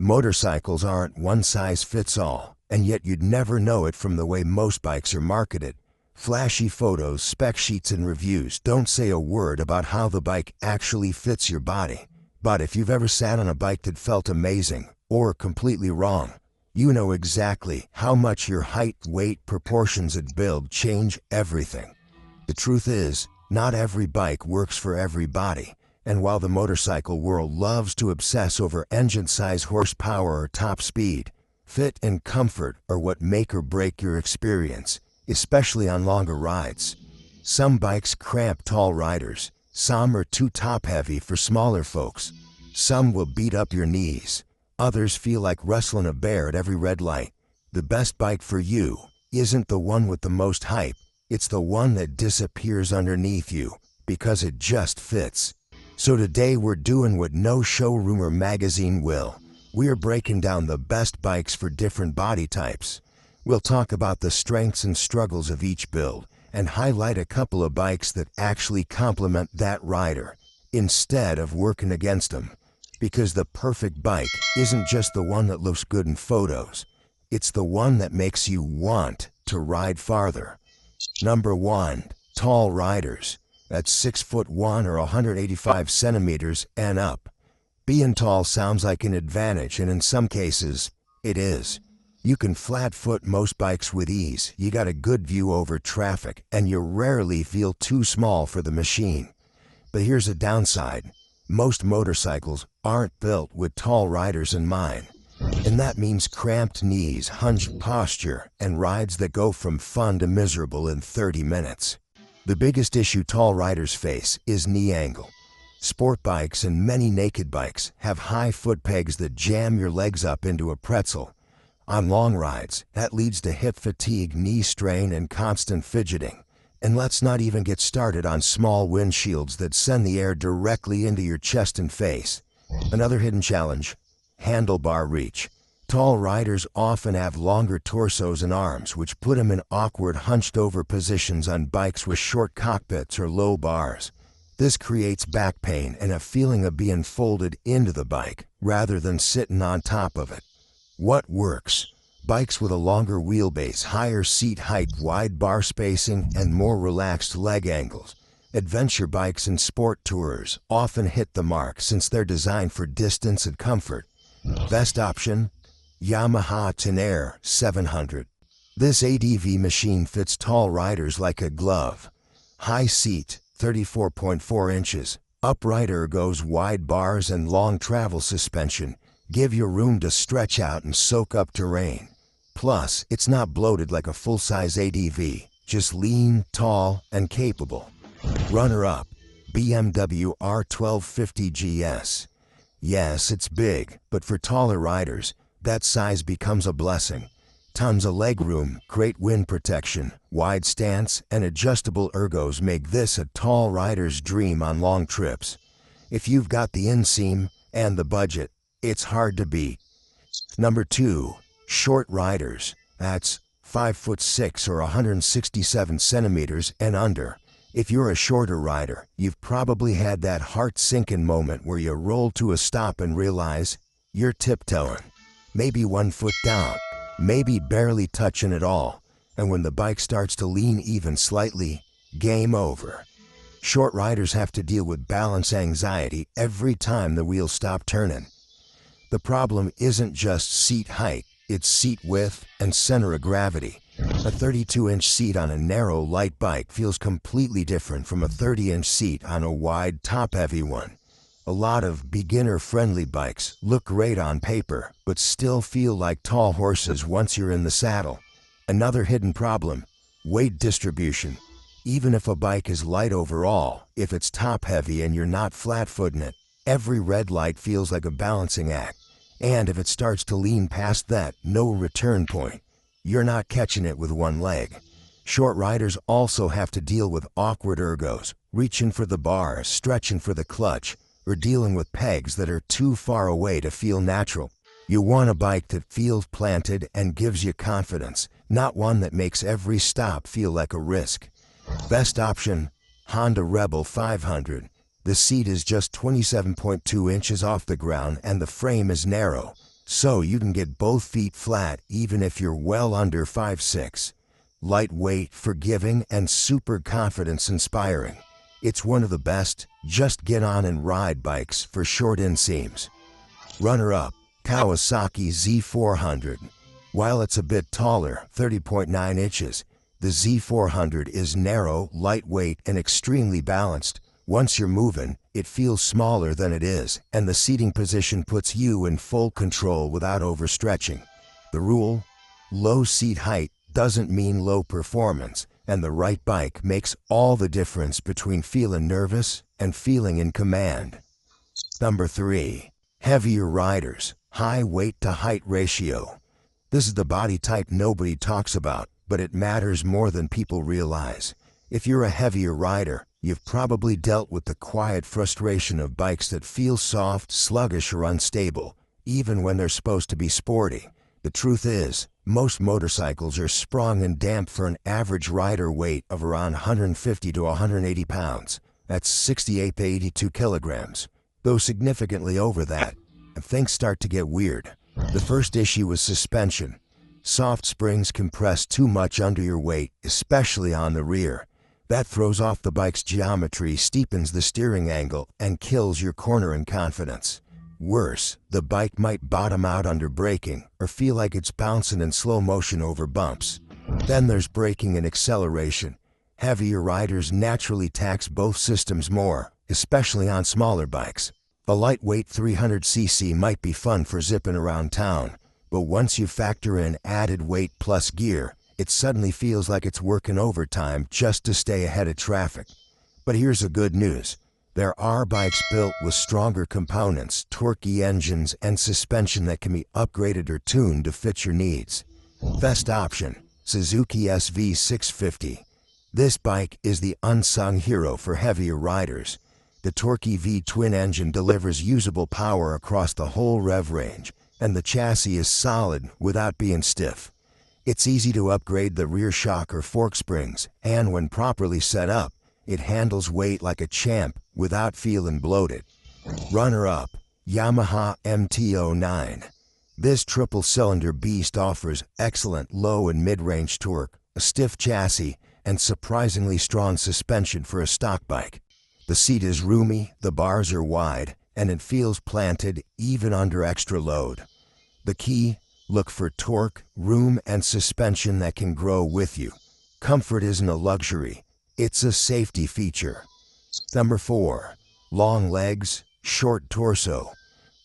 Motorcycles aren't one size fits all, and yet you'd never know it from the way most bikes are marketed. Flashy photos, spec sheets, and reviews don't say a word about how the bike actually fits your body. But if you've ever sat on a bike that felt amazing, or completely wrong, you know exactly how much your height, weight, proportions, and build change everything. The truth is, not every bike works for every body. And while the motorcycle world loves to obsess over engine size, horsepower, or top speed, fit and comfort are what make or break your experience, especially on longer rides. Some bikes cramp tall riders, some are too top-heavy for smaller folks, some will beat up your knees, others feel like wrestling a bear at every red light. The best bike for you isn't the one with the most hype, it's the one that disappears underneath you, because it just fits. So today we're doing what no showroom or magazine will. We're breaking down the best bikes for different body types. We'll talk about the strengths and struggles of each build and highlight a couple of bikes that actually complement that rider instead of working against them. Because the perfect bike isn't just the one that looks good in photos. It's the one that makes you want to ride farther. Number 1. Tall riders. That's 6'1" or 185 centimeters and up. Being tall sounds like an advantage, and in some cases, it is. You can flat foot most bikes with ease, you got a good view over traffic, and you rarely feel too small for the machine. But here's a downside. Most motorcycles aren't built with tall riders in mind. And that means cramped knees, hunched posture, and rides that go from fun to miserable in 30 minutes. The biggest issue tall riders face is knee angle. Sport bikes and many naked bikes have high foot pegs that jam your legs up into a pretzel. On long rides, that leads to hip fatigue, knee strain, and constant fidgeting. And let's not even get started on small windshields that send the air directly into your chest and face. Another hidden challenge: handlebar reach. Tall riders often have longer torsos and arms, which put them in awkward hunched-over positions on bikes with short cockpits or low bars. This creates back pain and a feeling of being folded into the bike, rather than sitting on top of it. What works? Bikes with a longer wheelbase, higher seat height, wide bar spacing, and more relaxed leg angles. Adventure bikes and sport tourers often hit the mark since they're designed for distance and comfort. Best option? Yamaha Tenere 700. This ADV machine fits tall riders like a glove. High seat, 34.4 inches. Upright ergos, wide bars, and long travel suspension give you room to stretch out and soak up terrain. Plus, it's not bloated like a full-size ADV, just lean, tall, and capable. Runner-up, BMW R1250 GS. Yes, it's big, but for taller riders, that size becomes a blessing. Tons of legroom, great wind protection, wide stance, and adjustable ergos make this a tall rider's dream on long trips. If you've got the inseam and the budget, it's hard to beat. Number 2. Short riders. That's 5'6" or 167 centimeters and under. If you're a shorter rider, you've probably had that heart-sinking moment where you roll to a stop and realize you're tiptoeing. Maybe 1 foot down, maybe barely touching at all, and when the bike starts to lean even slightly, game over. Short riders have to deal with balance anxiety every time the wheels stop turning. The problem isn't just seat height, it's seat width and center of gravity. A 32-inch seat on a narrow, light bike feels completely different from a 30-inch seat on a wide, top-heavy one. A lot of beginner-friendly bikes look great on paper, but still feel like tall horses once you're in the saddle. Another hidden problem: weight distribution. Even if a bike is light overall, if it's top-heavy and you're not flat-footing it, every red light feels like a balancing act. And if it starts to lean past that no return point, you're not catching it with one leg. Short riders also have to deal with awkward ergos, reaching for the bars, stretching for the clutch, or dealing with pegs that are too far away to feel natural. You want a bike that feels planted and gives you confidence, not one that makes every stop feel like a risk. Best option: Honda Rebel 500. The seat is just 27.2 inches off the ground and the frame is narrow, so you can get both feet flat even if you're well under 5'6". Lightweight, forgiving, and super confidence inspiring. It's one of the best just get on and ride bikes for short inseams. Runner-up, Kawasaki Z400. While it's a bit taller, 30.9 inches, the Z400 is narrow, lightweight, and extremely balanced. Once you're moving, it feels smaller than it is, and the seating position puts you in full control without overstretching. The rule? Low seat height doesn't mean low performance, and the right bike makes all the difference between feeling nervous and feeling in command. Number 3. Heavier riders, high weight to height ratio. This is the body type nobody talks about, but it matters more than people realize. If you're a heavier rider, you've probably dealt with the quiet frustration of bikes that feel soft, sluggish, or unstable, even when they're supposed to be sporty. The truth is, most motorcycles are sprung and damped for an average rider weight of around 150 to 180 pounds. That's 68 to 82 kilograms. Though significantly over that, and things start to get weird. The first issue is suspension. Soft springs compress too much under your weight, especially on the rear. That throws off the bike's geometry, steepens the steering angle, and kills your cornering confidence. Worse, the bike might bottom out under braking or feel like it's bouncing in slow motion over bumps. Then there's braking and acceleration. Heavier riders naturally tax both systems more, especially on smaller bikes. A lightweight 300cc might be fun for zipping around town, but once you factor in added weight plus gear, it suddenly feels like it's working overtime just to stay ahead of traffic. But here's the good news. There are bikes built with stronger components, torquey engines, and suspension that can be upgraded or tuned to fit your needs. Best option, Suzuki SV650. This bike is the unsung hero for heavier riders. The Torquey V twin engine delivers usable power across the whole rev range, and the chassis is solid without being stiff. It's easy to upgrade the rear shock or fork springs, and when properly set up, it handles weight like a champ without feeling bloated. Runner-up, Yamaha MT-09. This triple-cylinder beast offers excellent low and mid-range torque, a stiff chassis, and surprisingly strong suspension for a stock bike. The seat is roomy, the bars are wide, and it feels planted even under extra load. The key? Look for torque, room, and suspension that can grow with you. Comfort isn't a luxury, it's a safety feature. Number 4. Long legs, short torso.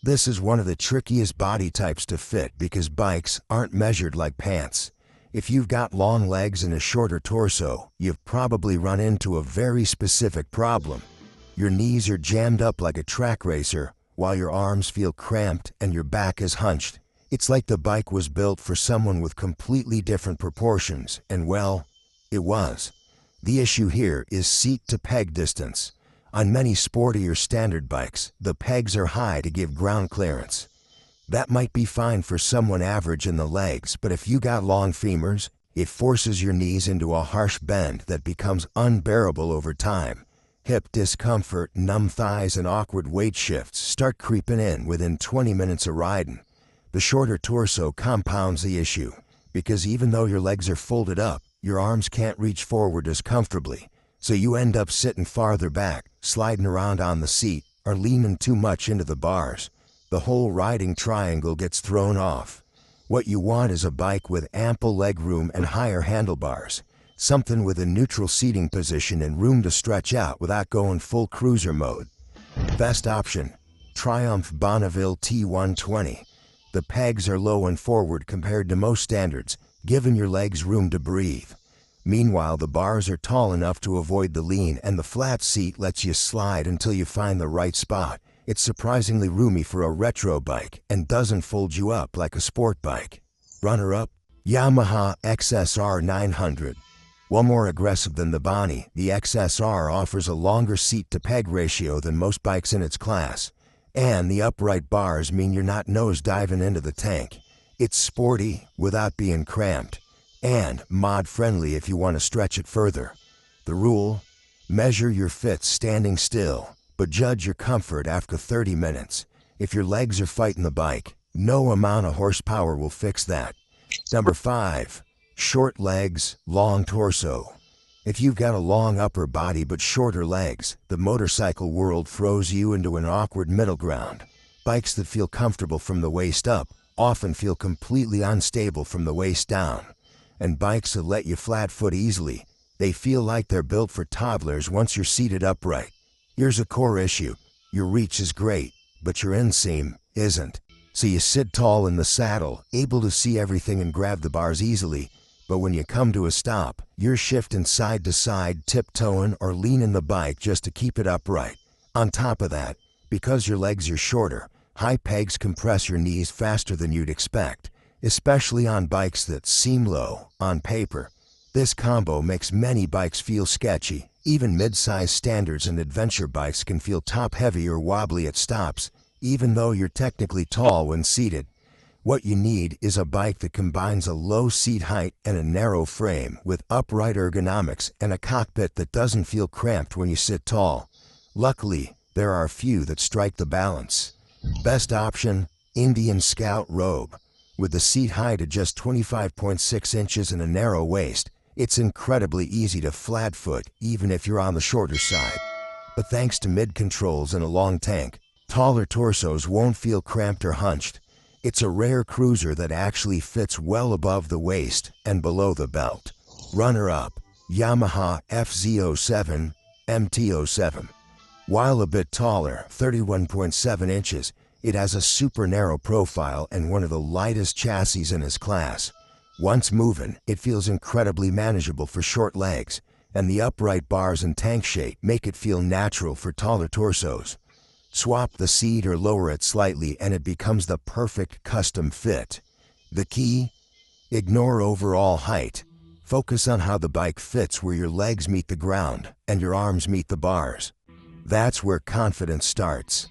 This is one of the trickiest body types to fit because bikes aren't measured like pants. If you've got long legs and a shorter torso, you've probably run into a very specific problem. Your knees are jammed up like a track racer, while your arms feel cramped and your back is hunched. It's like the bike was built for someone with completely different proportions, and well, it was. The issue here is seat-to-peg distance. On many sporty or standard bikes, the pegs are high to give ground clearance. That might be fine for someone average in the legs, but if you got long femurs, it forces your knees into a harsh bend that becomes unbearable over time. Hip discomfort, numb thighs, and awkward weight shifts start creeping in within 20 minutes of riding. The shorter torso compounds the issue, because even though your legs are folded up, your arms can't reach forward as comfortably, so you end up sitting farther back, sliding around on the seat, or leaning too much into the bars. The whole riding triangle gets thrown off. What you want is a bike with ample legroom and higher handlebars, something with a neutral seating position and room to stretch out without going full cruiser mode. Best option, Triumph Bonneville T120. The pegs are low and forward compared to most standards, giving your legs room to breathe. Meanwhile, the bars are tall enough to avoid the lean, and the flat seat lets you slide until you find the right spot. It's surprisingly roomy for a retro bike and doesn't fold you up like a sport bike. Runner-up, Yamaha XSR 900. While more aggressive than the Bonnie, the XSR offers a longer seat-to-peg ratio than most bikes in its class. And the upright bars mean you're not nose-diving into the tank. It's sporty without being cramped, and mod-friendly if you want to stretch it further. The rule? Measure your fit standing still, but judge your comfort after 30 minutes. If your legs are fighting the bike, No amount of horsepower will fix that. Number 5. Short legs, long torso. If you've got a long upper body but shorter legs, the motorcycle world throws you into an awkward middle ground. Bikes that feel comfortable from the waist up often feel completely unstable from the waist down. And bikes that let you flat foot easily, they feel like they're built for toddlers once you're seated upright. Here's a core issue. Your reach is great, but your inseam isn't. So you sit tall in the saddle, able to see everything and grab the bars easily, but when you come to a stop, you're shifting side to side, tiptoeing or leaning the bike just to keep it upright. On top of that, because your legs are shorter, high pegs compress your knees faster than you'd expect, especially on bikes that seem low on paper. This combo makes many bikes feel sketchy. Even mid-size standards and adventure bikes can feel top-heavy or wobbly at stops, even though you're technically tall when seated. What you need is a bike that combines a low seat height and a narrow frame with upright ergonomics and a cockpit that doesn't feel cramped when you sit tall. Luckily, there are a few that strike the balance. Best option, Indian Scout Robe. With the seat height at just 25.6 inches and a narrow waist, it's incredibly easy to flat foot even if you're on the shorter side. But thanks to mid-controls and a long tank, taller torsos won't feel cramped or hunched. It's a rare cruiser that actually fits well above the waist and below the belt. Runner-up, Yamaha FZ07 MT07. While a bit taller, 31.7 inches, it has a super narrow profile and one of the lightest chassis in its class. Once moving, it feels incredibly manageable for short legs, and the upright bars and tank shape make it feel natural for taller torsos. Swap the seat or lower it slightly and it becomes the perfect custom fit. The key? Ignore overall height. Focus on how the bike fits where your legs meet the ground and your arms meet the bars. That's where confidence starts.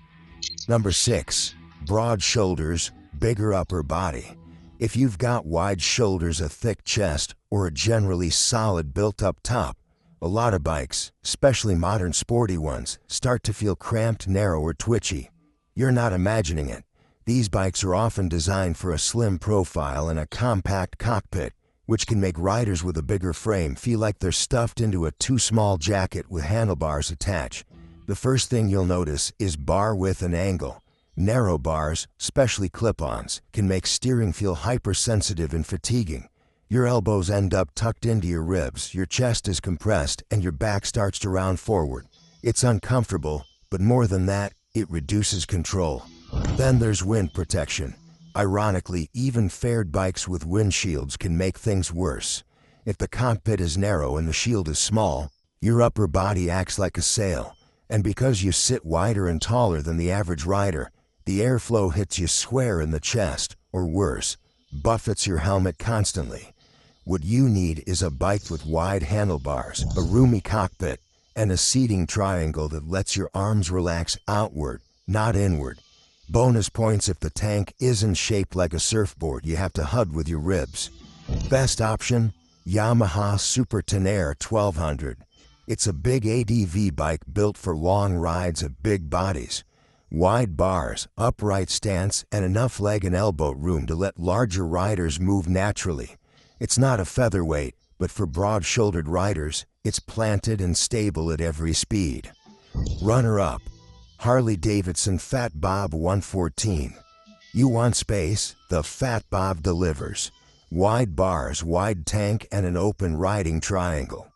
Number 6. Broad shoulders, bigger upper body. If you've got wide shoulders, a thick chest, or a generally solid built-up top, a lot of bikes, especially modern sporty ones, start to feel cramped, narrow, or twitchy. You're not imagining it. These bikes are often designed for a slim profile and a compact cockpit, which can make riders with a bigger frame feel like they're stuffed into a too small jacket with handlebars attached. The first thing you'll notice is bar width and angle. Narrow bars, especially clip-ons, can make steering feel hypersensitive and fatiguing. Your elbows end up tucked into your ribs, your chest is compressed, and your back starts to round forward. It's uncomfortable, but more than that, it reduces control. Then there's wind protection. Ironically, even fared bikes with windshields can make things worse. If the cockpit is narrow and the shield is small, your upper body acts like a sail. And because you sit wider and taller than the average rider, the airflow hits you square in the chest, or worse, buffets your helmet constantly. What you need is a bike with wide handlebars, a roomy cockpit, and a seating triangle that lets your arms relax outward, not inward. Bonus points if the tank isn't shaped like a surfboard you have to hug with your ribs. Best option, Yamaha Super Tenere 1200. It's a big ADV bike built for long rides of big bodies. Wide bars, upright stance, and enough leg and elbow room to let larger riders move naturally. It's not a featherweight, but for broad-shouldered riders, it's planted and stable at every speed. Runner-up, Harley-Davidson Fat Bob 114. You want space? The Fat Bob delivers. Wide bars, wide tank, and an open riding triangle.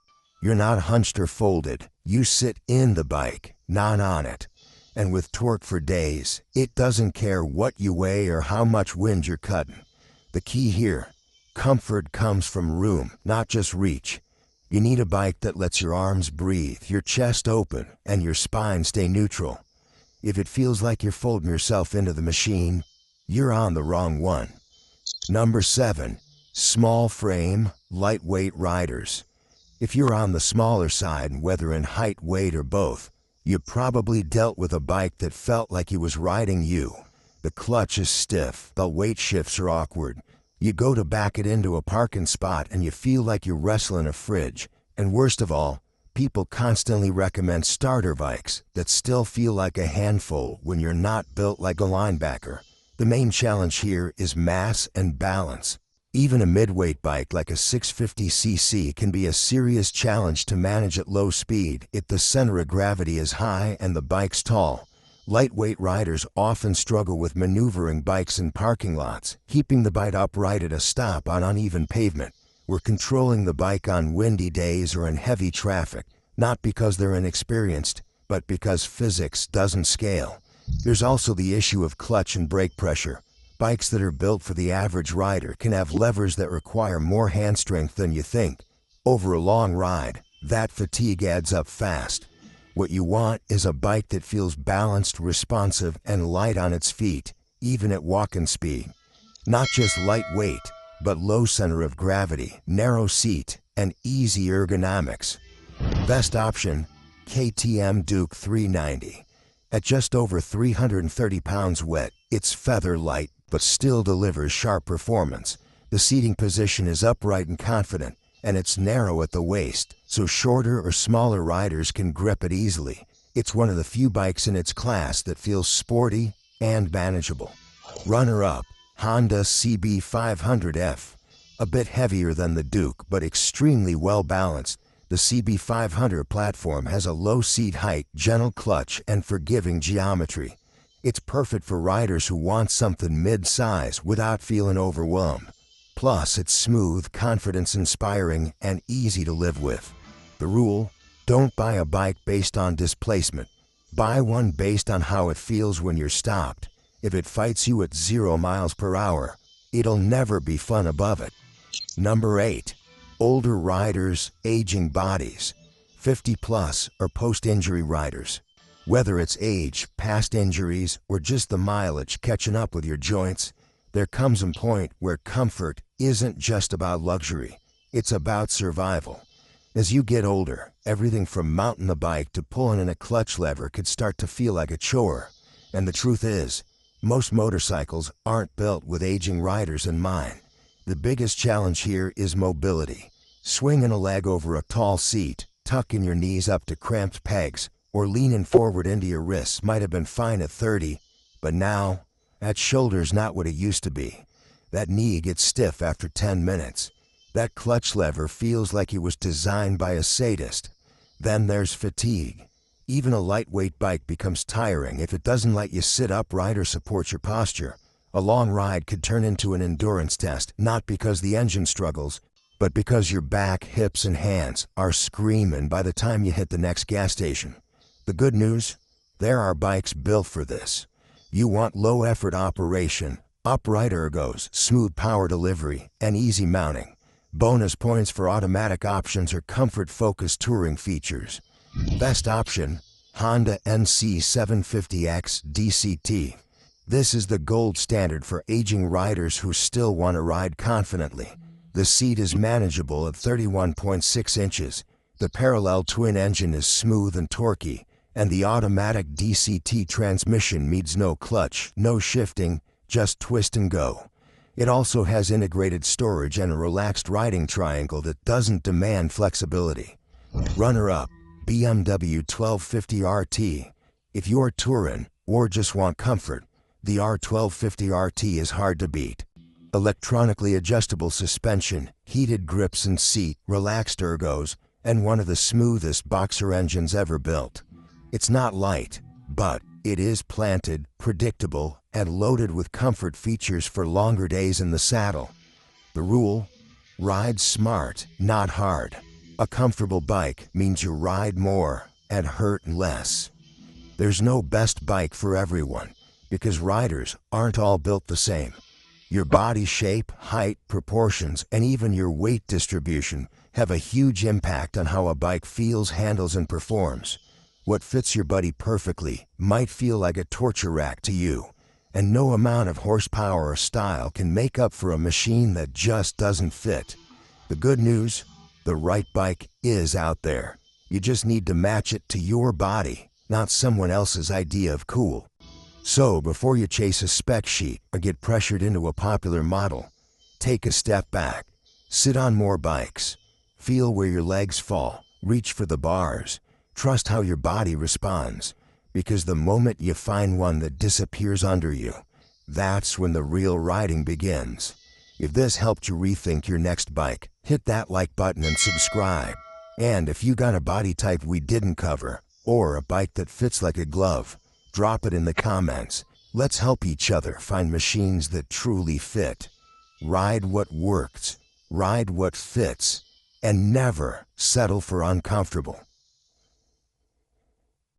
You're not hunched or folded. You sit in the bike, not on it. And with torque for days, it doesn't care what you weigh or how much wind you're cutting. The key here, comfort comes from room, not just reach. You need a bike that lets your arms breathe, your chest open, and your spine stay neutral. If it feels like you're folding yourself into the machine, you're on the wrong one. Number 7. Small frame, lightweight riders. If you're on the smaller side, whether in height, weight, or both, you probably dealt with a bike that felt like it was riding you. The clutch is stiff, the weight shifts are awkward. You go to back it into a parking spot and you feel like you're wrestling a fridge. And worst of all, people constantly recommend starter bikes that still feel like a handful when you're not built like a linebacker. The main challenge here is mass and balance. Even a mid-weight bike like a 650cc can be a serious challenge to manage at low speed if the center of gravity is high and the bike's tall. Lightweight riders often struggle with maneuvering bikes in parking lots, keeping the bike upright at a stop on uneven pavement, or controlling the bike on windy days or in heavy traffic, not because they're inexperienced, but because physics doesn't scale. There's also the issue of clutch and brake pressure. Bikes that are built for the average rider can have levers that require more hand strength than you think. Over a long ride, that fatigue adds up fast. What you want is a bike that feels balanced, responsive, and light on its feet, even at walking speed. Not just lightweight, but low center of gravity, narrow seat, and easy ergonomics. Best option, KTM Duke 390. At just over 330 pounds wet, it's feather light, but still delivers sharp performance. The seating position is upright and confident, and it's narrow at the waist, so shorter or smaller riders can grip it easily. It's one of the few bikes in its class that feels sporty and manageable. Runner-up, Honda CB500F. A bit heavier than the Duke, but extremely well-balanced. The CB500 platform has a low seat height, gentle clutch, and forgiving geometry. It's perfect for riders who want something mid-size without feeling overwhelmed. Plus, it's smooth, confidence-inspiring, and easy to live with. The rule: don't buy a bike based on displacement. Buy one based on how it feels when you're stopped. If it fights you at 0 miles per hour, it'll never be fun above it. Number 8. Older riders, aging bodies. 50 plus or post-injury riders. Whether it's age, past injuries, or just the mileage catching up with your joints, there comes a point where comfort isn't just about luxury, it's about survival. As you get older, everything from mounting the bike to pulling in a clutch lever could start to feel like a chore. And the truth is, most motorcycles aren't built with aging riders in mind. The biggest challenge here is mobility. Swinging a leg over a tall seat, tucking your knees up to cramped pegs, or leaning forward into your wrists might have been fine at 30, but now, that shoulder's not what it used to be. That knee gets stiff after 10 minutes. That clutch lever feels like it was designed by a sadist. Then there's fatigue. Even a lightweight bike becomes tiring if it doesn't let you sit upright or support your posture. A long ride could turn into an endurance test, not because the engine struggles, but because your back, hips, and hands are screaming by the time you hit the next gas station. The good news? There are bikes built for this. You want low-effort operation, upright ergos, smooth power delivery, and easy mounting. Bonus points for automatic options or comfort-focused touring features. Best option, Honda NC750X DCT. This is the gold standard for aging riders who still want to ride confidently. The seat is manageable at 31.6 inches. The parallel twin engine is smooth and torquey, and the automatic DCT transmission needs no clutch, no shifting, just twist and go. It also has integrated storage and a relaxed riding triangle that doesn't demand flexibility. Runner-up, BMW 1250 RT. If you're touring or just want comfort, the R1250 RT is hard to beat. Electronically adjustable suspension, heated grips and seat, relaxed ergos, and one of the smoothest boxer engines ever built. It's not light, but it is planted, predictable, and loaded with comfort features for longer days in the saddle. The rule: ride smart, not hard. A comfortable bike means you ride more and hurt less. There's no best bike for everyone, because riders aren't all built the same. Your body shape, height, proportions, and even your weight distribution have a huge impact on how a bike feels, handles, and performs. What fits your body perfectly might feel like a torture rack to you, and no amount of horsepower or style can make up for a machine that just doesn't fit. The good news? The right bike is out there. You just need to match it to your body, not someone else's idea of cool. So before you chase a spec sheet or get pressured into a popular model, take a step back. Sit on more bikes. Feel where your legs fall. Reach for the bars. Trust how your body responds, because the moment you find one that disappears under you, That's when the real riding begins. If this helped you rethink your next bike, hit that like button and subscribe. And if you got a body type we didn't cover, or a bike that fits like a glove, drop it in the comments. Let's help each other find machines that truly fit. Ride what works, ride what fits, and never settle for uncomfortable.